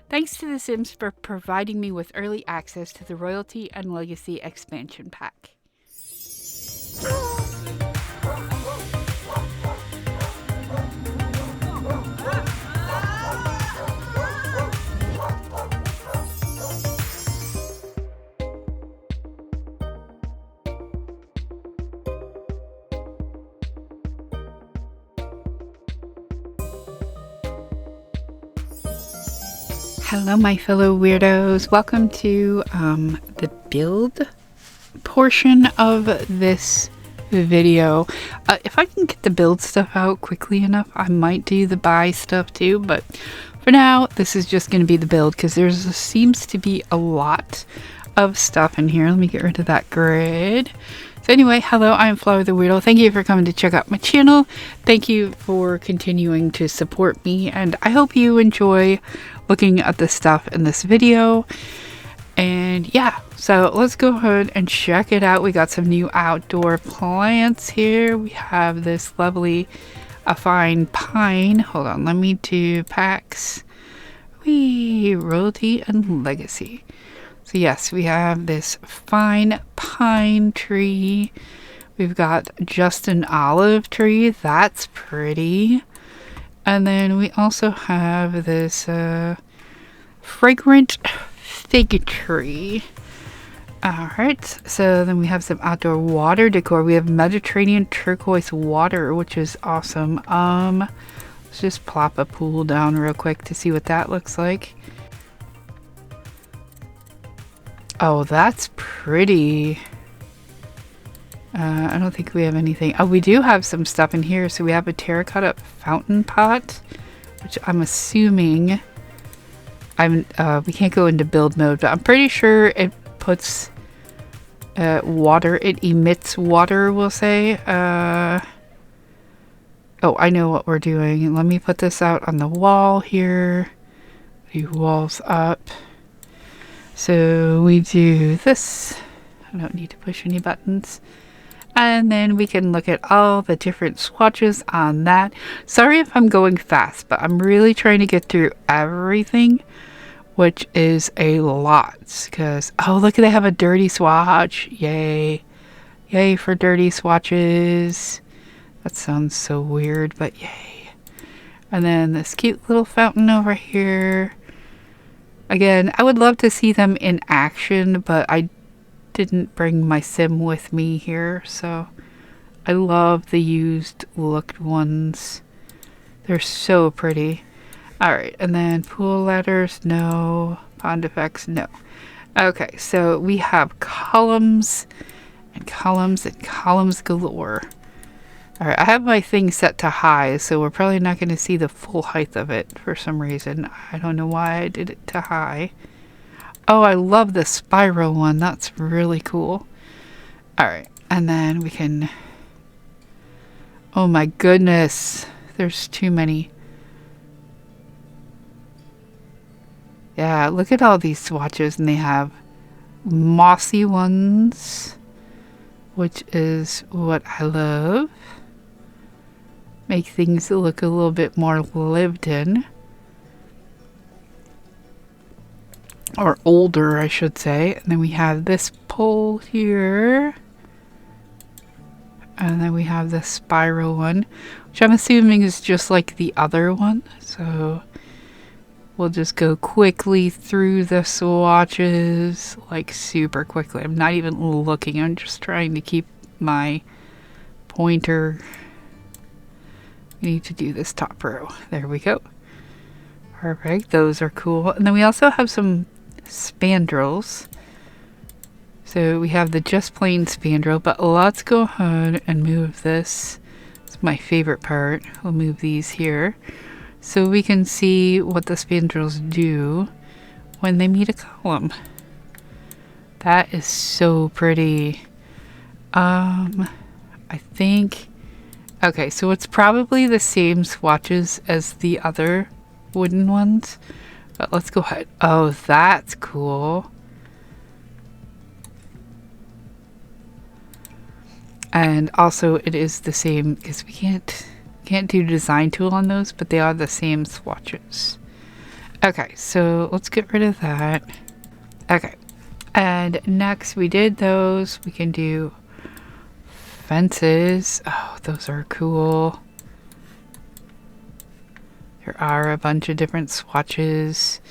Thanks to The Sims for providing me with early access to the Royalty and Legacy expansion pack. Hello, my fellow weirdos. Welcome to the build portion of this video. If I can get the build stuff out quickly enough, I might do the buy stuff too, but for now, this is just going to be the build because there seems to be a lot of stuff in here. Let me get rid of that grid. So anyway, hello, I'm Flowur the Weirdo. Thank you for coming to check out my channel. Thank you for continuing to support me, and I hope you enjoy looking at the stuff in this video. And yeah, so let's go ahead and check it out. We got some new outdoor plants here. We have this lovely fine pine. Hold on, let me do packs. Royalty and Legacy. So yes, we have this fine pine tree. We've got just an olive tree. That's pretty. And then we also have this fragrant fig tree. Alright, so then we have some outdoor water decor. We have Mediterranean turquoise water, which is awesome. Let's just plop a pool down real quick to see what that looks like. Oh, that's pretty. I don't think we have anything. Oh, we do have some stuff in here. So we have a terracotta fountain pot, which I'm assuming we can't go into build mode, but I'm pretty sure it puts water. It emits water, we'll say. Oh, I know what we're doing. Let me put this out on the wall here. The walls up. So we do this. I don't need to push any buttons. And then we can look at all the different swatches on that. Sorry if I'm going fast, but I'm really trying to get through everything, which is a lot. Because, oh, look, they have a dirty swatch. Yay. Yay for dirty swatches. That sounds so weird, but yay. And then this cute little fountain over here. Again, I would love to see them in action, but I didn't bring my sim with me here, so I love the used looked ones. They're so pretty. Alright, and then pool ladders, no. Pond effects, no. Okay, so we have columns and columns and columns galore. Alright, I have my thing set to high, so we're probably not going to see the full height of it for some reason. I don't know why I did it to high. Oh, I love the spiral one. That's really cool. Alright, and then we can... Oh my goodness. There's too many. Yeah, look at all these swatches, and they have mossy ones, which is what I love. Make things look a little bit more lived in. Or older, I should say. And then we have this pole here. And then we have the spiral one, which I'm assuming is just like the other one. So we'll just go quickly through the swatches, like super quickly. I'm not even looking. I'm just trying to keep my pointer. We need to do this top row. There we go. Perfect. Those are cool. And then we also have some spandrels. So we have the just plain spandrel, but let's go ahead and move this. It's my favorite part. We'll move these here so we can see what the spandrels do when they meet a column. That is so pretty. I think... Okay, so it's probably the same swatches as the other wooden ones. But let's go ahead. Oh, that's cool. And also it is the same, because we can't do design tool on those, but they are the same swatches. Okay, so let's get rid of that. Okay, and next we did those. We can do fences. Oh, those are cool. There are a bunch of different swatches.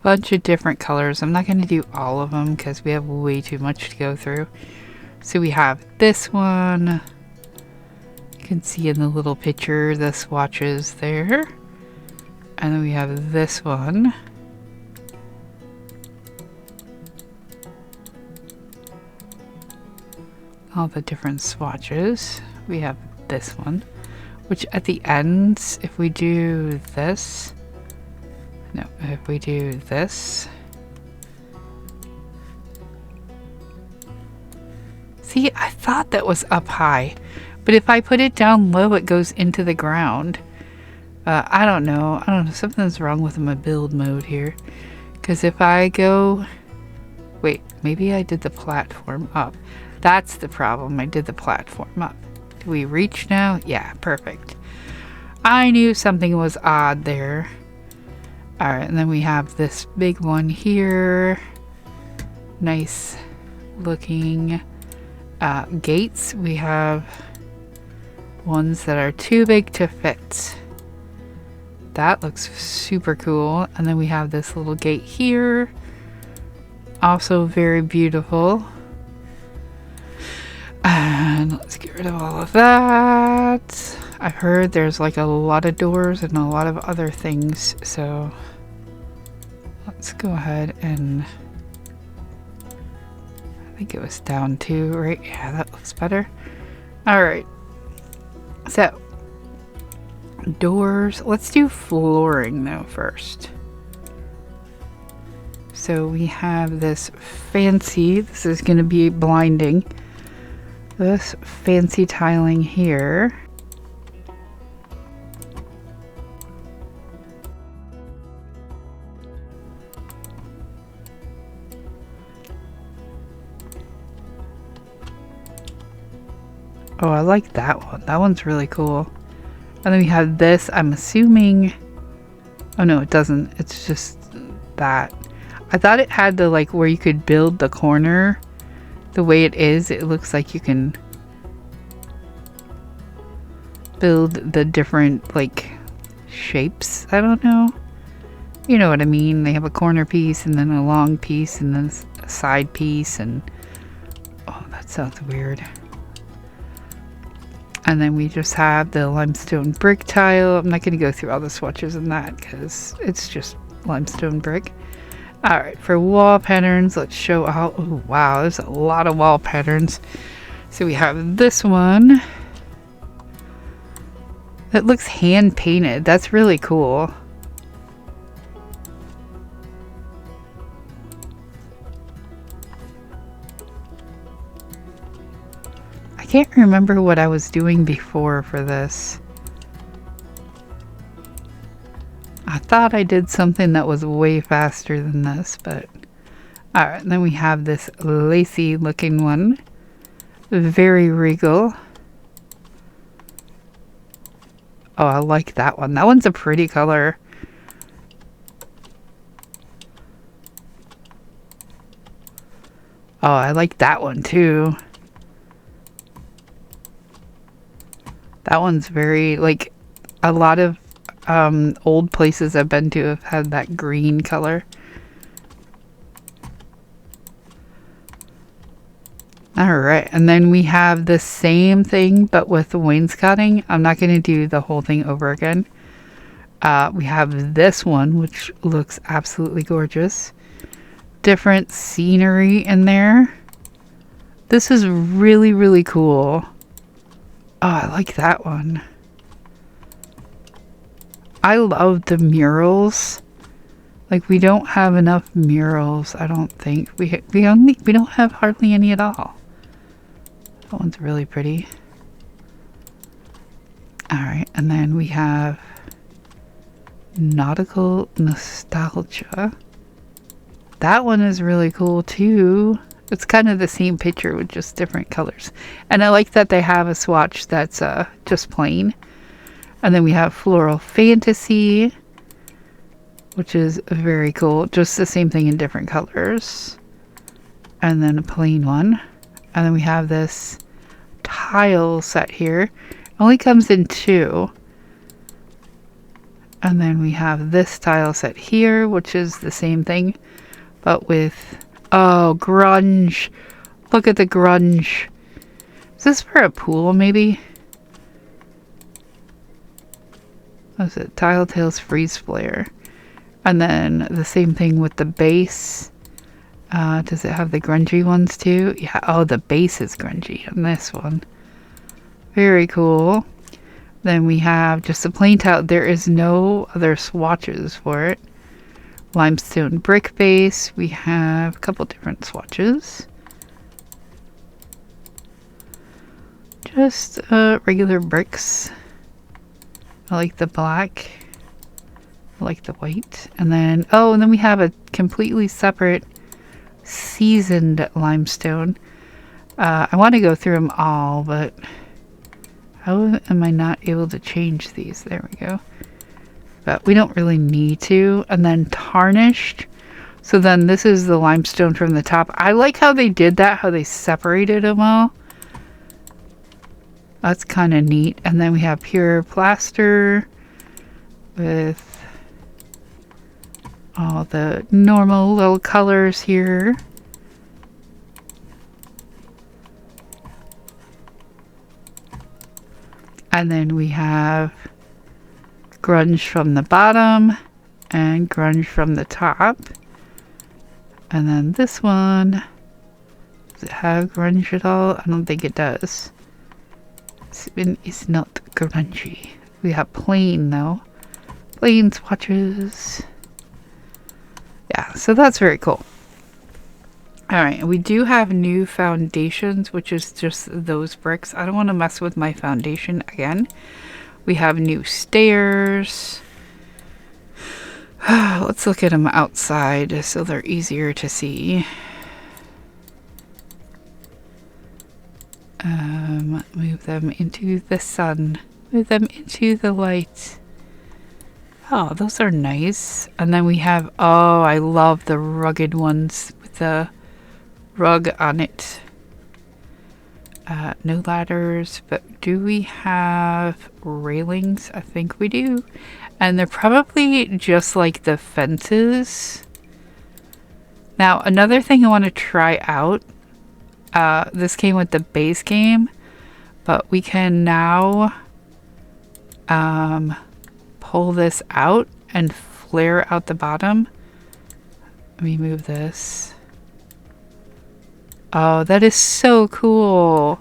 Bunch of different colors. I'm not going to do all of them because we have way too much to go through. So we have this one. You can see in the little picture the swatches there. And then we have this one. All the different swatches. We have this one, which at the ends, if we do this, no, if we do this, see, I thought that was up high, but if I put it down low, it goes into the ground. I don't know. Something's wrong with my build mode here. Because if I go, wait, maybe I did the platform up. That's the problem. I did the platform up. Do we reach now? Yeah, perfect. I knew something was odd there. Alright, and then we have this big one here. Nice looking gates. We have ones that are too big to fit. That looks super cool. And then we have this little gate here. Also very beautiful. And let's get rid of all of that. I've heard there's like a lot of doors and a lot of other things, so let's go ahead and I think it was down 2, right? Yeah, that looks better. Alright. So doors. Let's do flooring though first. So we have this fancy, this is going to be blinding. This fancy tiling here. Oh, I like that one. That one's really cool. And then we have this, I'm assuming... Oh no, it doesn't. It's just that. I thought it had the, like, where you could build the corner. The way it is, it looks like you can build the different, like, shapes. I don't know. You know what I mean. They have a corner piece and then a long piece and then a side piece and... Oh, that sounds weird. And then we just have the limestone brick tile. I'm not going to go through all the swatches in that because it's just limestone brick. Alright, for wall patterns, let's show how... Oh, wow, there's a lot of wall patterns. So we have this one. That looks hand painted. That's really cool. I can't remember what I was doing before for this. I thought I did something that was way faster than this, but... Alright, then we have this lacy looking one. Very regal. Oh, I like that one. That one's a pretty color. Oh, I like that one too. That one's very, like, a lot of old places I've been to have had that green color. Alright, and then we have the same thing but with the wainscoting. I'm not going to do the whole thing over again. We have this one, which looks absolutely gorgeous. Different scenery in there. This is really, really cool. Oh, I like that one. I love the murals. Like, we don't have enough murals, I don't think. We don't have hardly any at all. That one's really pretty. Alright, and then we have Nautical Nostalgia. That one is really cool too. It's kind of the same picture with just different colors. And I like that they have a swatch that's just plain. And then we have Floral Fantasy, which is very cool. Just the same thing in different colors. And then a plain one. And then we have this tile set here. It only comes in 2. And then we have this tile set here, which is the same thing, but with, oh, grunge. Look at the grunge. Is this for a pool, maybe? What is it? Tile Tales Freeze Flare. And then the same thing with the base. Does it have the grungy ones too? Yeah, oh, the base is grungy on this one. Very cool. Then we have just a plain tile. There is no other swatches for it. Limestone brick base. We have a couple different swatches. Just regular bricks. I like the black. I like the white. And then, oh, and then we have a completely separate seasoned limestone. I want to go through them all, but how am I not able to change these? There we go. But we don't really need to. And then tarnished. So then this is the limestone from the top. I like how they did that, how they separated them all. That's kind of neat. And then we have pure plaster with all the normal little colors here. And then we have grunge from the bottom and grunge from the top. And then this one, does it have grunge at all? I don't think it does. It's not grungy. We have plain though. Plain swatches. Yeah, so that's very cool. Alright, we do have new foundations, which is just those bricks. I don't want to mess with my foundation again. We have new stairs. Let's look at them outside so they're easier to see. Move them into the sun. Move them into the light. Oh, those are nice. And then we have, oh, I love the rugged ones with the rug on it. No ladders, but do we have railings? I think we do. And they're probably just like the fences. Now, another thing I want to try out, this came with the base game, but we can now pull this out and flare out the bottom. Let me move this. Oh, that is so cool.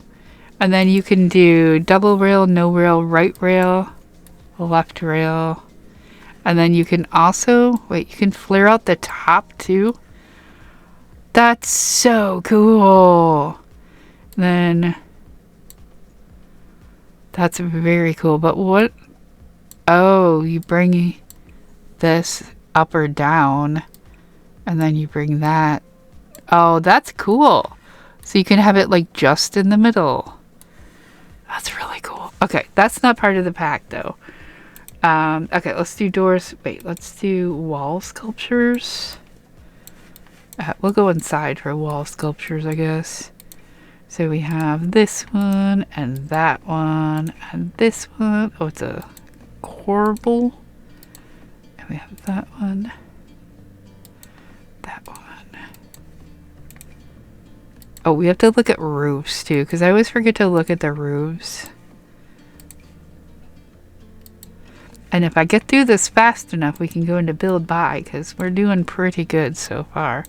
And then you can do double rail, no rail, right rail, left rail. And then you can also, wait, you can flare out the top too. That's so cool. Then that's very cool. But what? Oh, you bring this up or down, and then you bring that. Oh, that's cool. So you can have it like just in the middle. That's really cool. Okay, that's not part of the pack though. Okay, let's do doors. Wait, let's do wall sculptures. We'll go inside for wall sculptures, I guess. So we have this one and that one and this one. Oh, it's a corbel. And we have that one. That one. Oh, we have to look at roofs too, because I always forget to look at the roofs. And if I get through this fast enough, we can go into build by, because we're doing pretty good so far.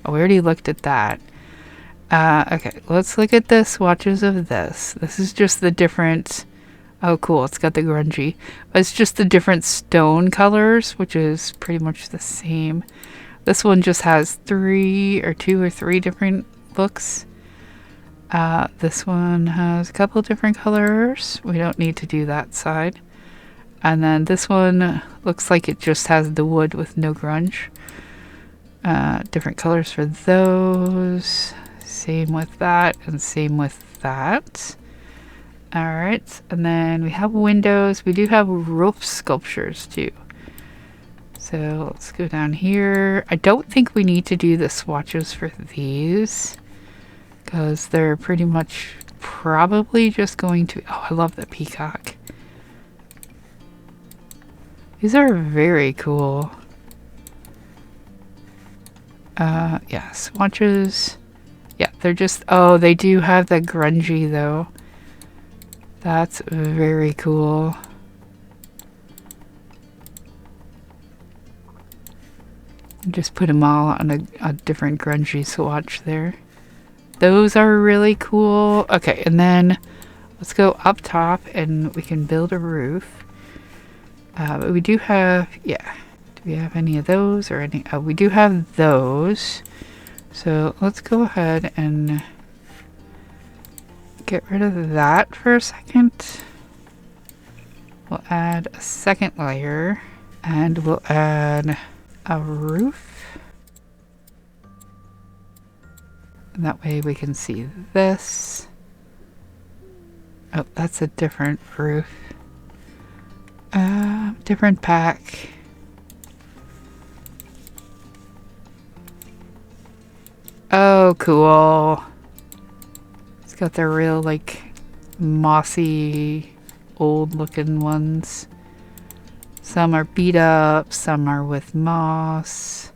Oh, we already looked at that. Okay, let's look at the swatches of this. This is just the different... Oh, cool, it's got the grungy. But it's just the different stone colors, which is pretty much the same. This one just has two or three different looks. This one has a couple different colors. We don't need to do that side. And then this one looks like it just has the wood with no grunge. Different colors for those. same with that, and same with that. Alright, and then we have windows. We do have roof sculptures too. So let's go down here. I don't think we need to do the swatches for these, because they're pretty much probably just going to... Oh, I love the peacock. These are very cool. Yeah, swatches. Yeah, they're just... Oh, they do have the grungy though. That's very cool. Just put them all on a different grungy swatch there. Those are really cool. Okay, and then let's go up top and we can build a roof. But we do have, yeah. Do we have any of those or any? We do have those. So let's go ahead and get rid of that for a second. We'll add a second layer and we'll add a roof. And that way we can see this. Oh, that's a different roof. Different pack. Oh, cool. It's got the real, like, mossy, old-looking ones. Some are beat up, some are with moss.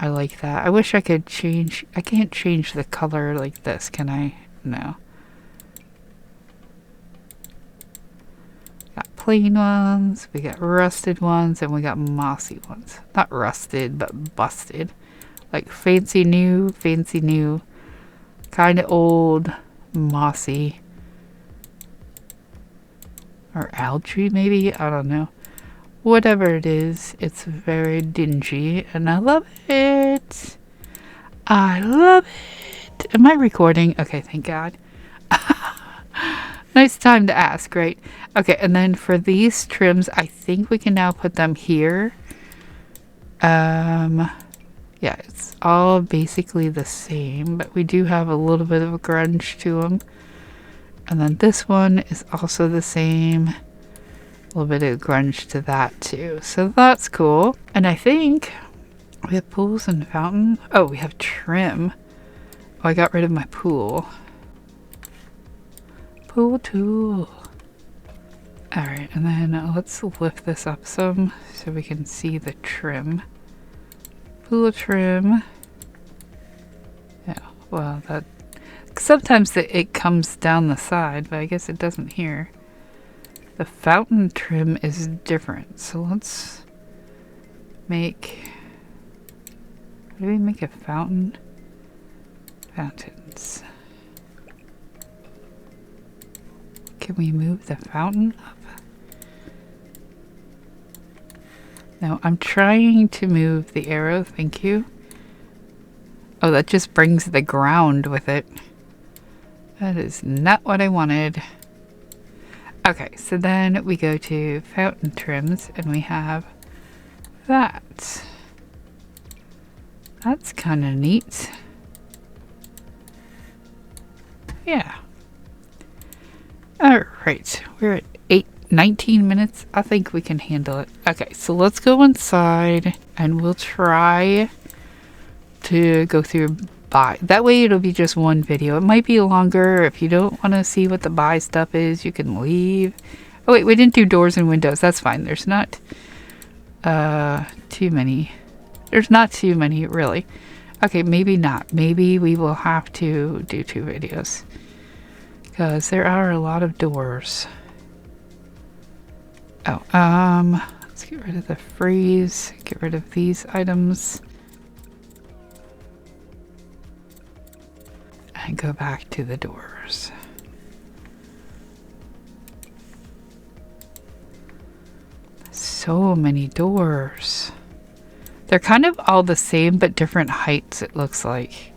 I like that. I wish I could change... I can't change the color like this, can I? No. Got plain ones, we got rusted ones, and we got mossy ones. Not rusted, but busted. Like fancy new, kind of old, mossy. Or algae, maybe? I don't know. Whatever it is, it's very dingy, and I love it. I love it. Am I recording? Okay, thank God. Nice time to ask, right? Okay, and then for these trims, I think we can now put them here. Yeah, it's all basically the same, but we do have a little bit of a grunge to them. And then this one is also the same. A little bit of grunge to that too. So that's cool. And I think we have pools and fountain. Oh, we have trim. Oh, I got rid of my pool. Pool tool. Alright, and then let's lift this up some so we can see the trim. Pool trim. Yeah, well, that... Sometimes it comes down the side, but I guess it doesn't here. The fountain trim is different, so let's make... How do we make a fountain? Fountains. Can we move the fountain up? No, I'm trying to move the arrow, thank you. Oh, that just brings the ground with it. That is not what I wanted. Okay, so then we go to fountain trims and we have that. That's kind of neat. Yeah. Alright, we're at 19 minutes. I think we can handle it. Okay, so let's go inside and we'll try to go through buy. That way it'll be just one video. It might be longer. If you don't want to see what the buy stuff is, you can leave. Oh wait, we didn't do doors and windows. That's fine. There's not too many. There's not too many, really. Okay, maybe not. Maybe we will have to do 2 videos. Because there are a lot of doors. Oh, let's get rid of the freeze. Get rid of these items. And go back to the doors. So many doors. They're kind of all the same, but different heights, it looks like.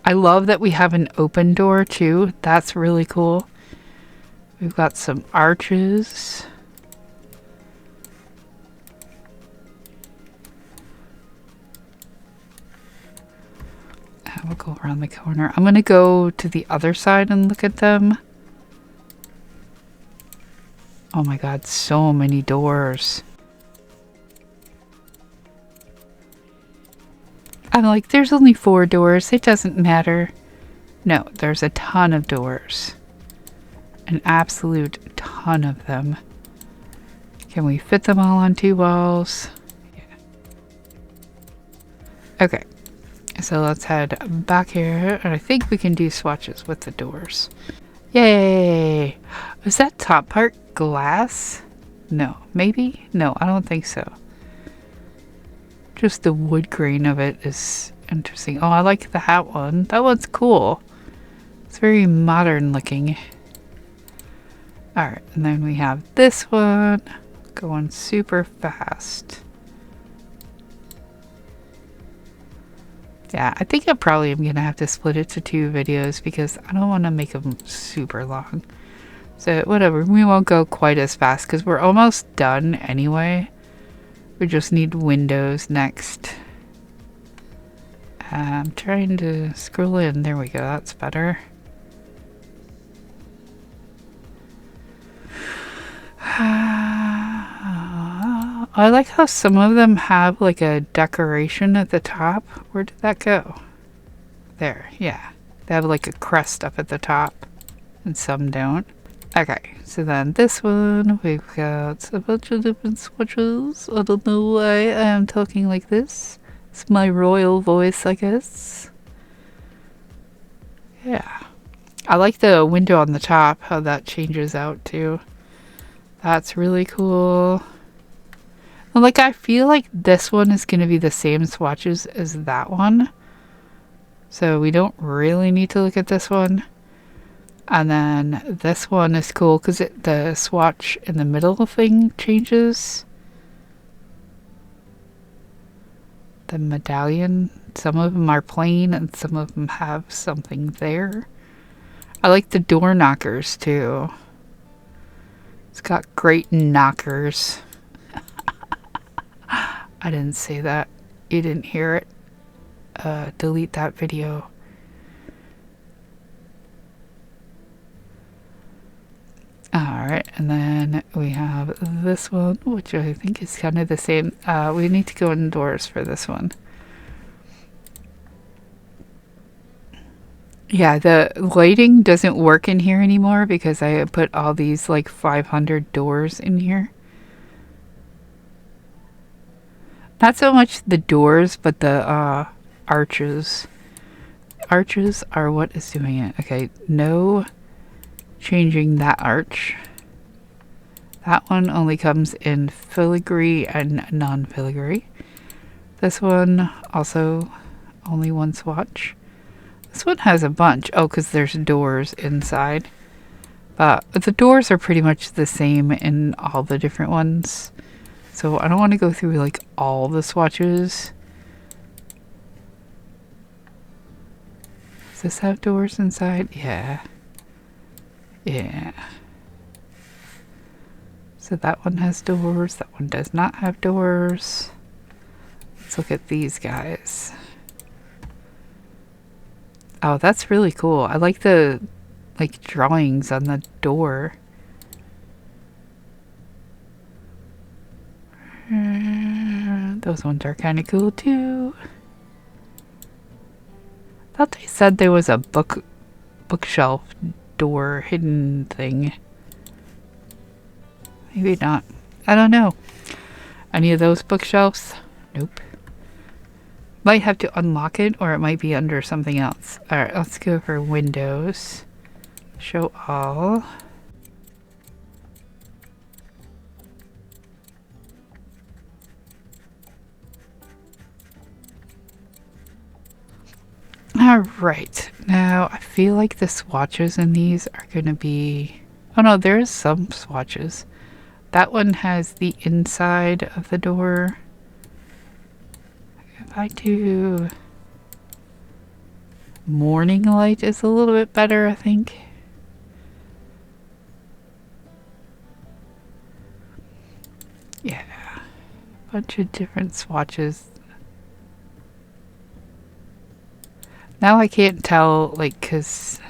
I love that we have an open door too. That's really cool. We've got some arches. I'll go around the corner. I'm gonna go to the other side and look at them. Oh my god, so many doors. I'm like, there's only 4 doors. It doesn't matter. No, there's a ton of doors. An absolute ton of them. Can we fit them all on 2 walls? Yeah. Okay. So let's head back here. And I think we can do swatches with the doors. Yay! Was that top part glass? No. Maybe? No, I don't think so. Just the wood grain of it is interesting. Oh, I like the hat one. That one's cool. It's very modern looking. Alright, and then we have this one going super fast. Yeah, I think I probably am going to have to split it to 2 videos because I don't want to make them super long. So whatever, we won't go quite as fast because we're almost done anyway. We just need windows next. I'm trying to scroll in. There we go. That's better. I like how some of them have like a decoration at the top. Where did that go? There. Yeah. They have like a crest up at the top. And some don't. Okay, so then this one, we've got a bunch of different swatches. I don't know why I am talking like this. It's my royal voice, I guess. Yeah. I like the window on the top, how that changes out too. That's really cool. And like, I feel like this one is going to be the same swatches as that one. So we don't really need to look at this one. And then this one is cool because the swatch in the middle thing changes. The medallion. Some of them are plain and some of them have something there. I like the door knockers too. It's got great knockers. I didn't say that. You didn't hear it. Delete that video. Alright, and then we have this one, which I think is kind of the same. We need to go indoors for this one. Yeah, the lighting doesn't work in here anymore because I put all these like 500 doors in here. Not so much the doors, but the arches. Arches are what is doing it. Okay, no changing that arch. That one only comes in filigree and non-filigree. This one also only one swatch. This one has a bunch. Oh, because there's doors inside. But the doors are pretty much the same in all the different ones. So I don't want to go through like all the swatches. Does this have doors inside? Yeah. Yeah. So that one has doors. That one does not have doors. Let's look at these guys. Oh, that's really cool. I like the like drawings on the door. Those ones are kind of cool too. Thought they said there was a bookshelf door hidden thing. Maybe not. I don't know. Any of those bookshelves? Nope. Might have to unlock it, or it might be under something else. Alright, let's go for windows. Show all. Alright, now I feel like the swatches in these are going to be... Oh no, there's some swatches. That one has the inside of the door. If I do... Morning light is a little bit better, I think. Yeah. Bunch of different swatches. Now I can't tell, like, because...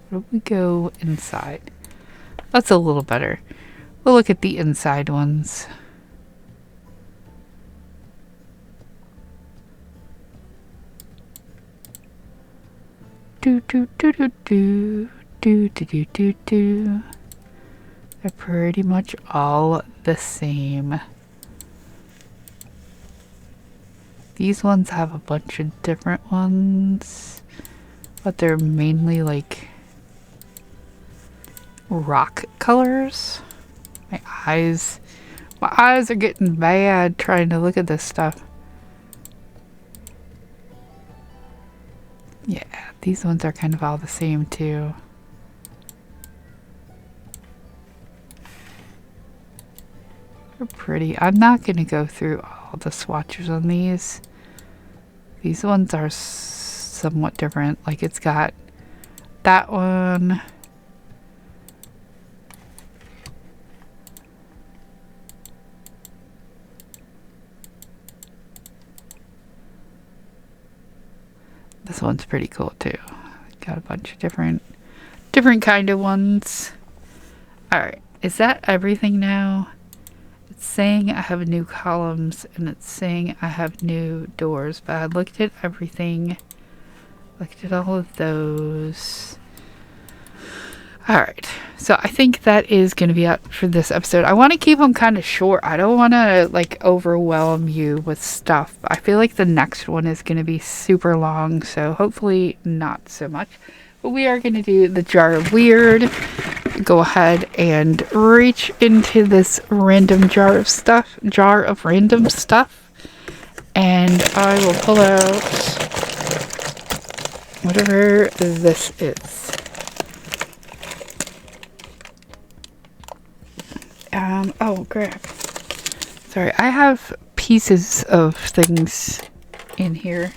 Where do we go inside? That's a little better. We'll look at the inside ones. Do do do do do do do do do do. They're pretty much all the same. These ones have a bunch of different ones, but they're mainly like rock colors. My eyes are getting bad trying to look at this stuff. Yeah, these ones are kind of all the same too. They're pretty. I'm not going to go through all the swatches on these. These ones are somewhat different. Like it's got that one. This one's pretty cool too. Got a bunch of different kind of ones. Alright, is that everything now? It's saying I have new columns and it's saying I have new doors, but I looked at everything. Looked at all of those. Alright, so I think that is going to be it for this episode. I want to keep them kind of short. I don't want to like overwhelm you with stuff. I feel like the next one is going to be super long, so hopefully not so much. But we are going to do the jar of weird. Go ahead and reach into this random jar of random stuff. And I will pull out whatever this is. Oh crap. Sorry, I have pieces of things in here.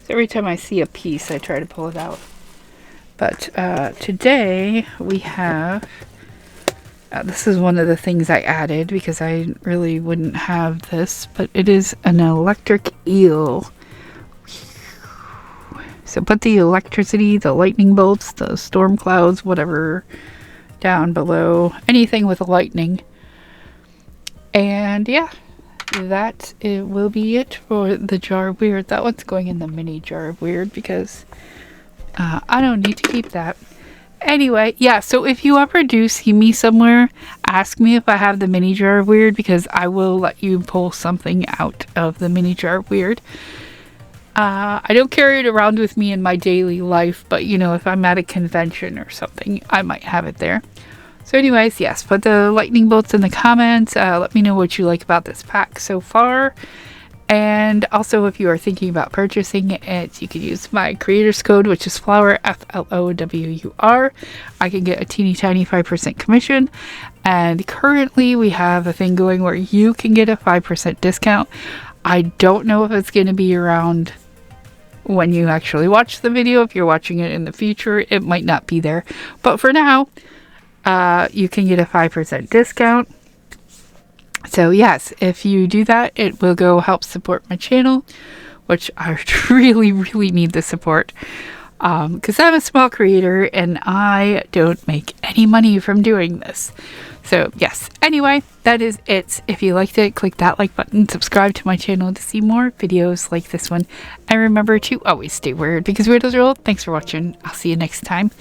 So every time I see a piece, I try to pull it out. But today we have, this is one of the things I added because I really wouldn't have this, but it is an electric eel. So put the electricity, the lightning bolts, the storm clouds, whatever, down below, anything with lightning. And yeah, that it will be it for the jar of weird. That one's going in the mini jar of weird because I don't need to keep that. Anyway, yeah, so if you ever do see me somewhere, ask me if I have the mini jar of weird because I will let you pull something out of the mini jar of weird. I don't carry it around with me in my daily life, but you know, if I'm at a convention or something, I might have it there. So anyways, yes, put the lightning bolts in the comments. Let me know what you like about this pack so far. And also, if you are thinking about purchasing it, you can use my creator's code, which is Flowur, Flowur. I can get a teeny tiny 5% commission. And currently, we have a thing going where you can get a 5% discount. I don't know if it's going to be around when you actually watch the video. If you're watching it in the future, it might not be there. But for now, you can get a 5% discount. So yes, if you do that, it will go help support my channel, which I really, really need the support. Because I'm a small creator and I don't make any money from doing this. So yes, anyway, that is it. If you liked it, click that like button, subscribe to my channel to see more videos like this one. And remember to always stay weird because weirdos rule. Thanks for watching. I'll see you next time.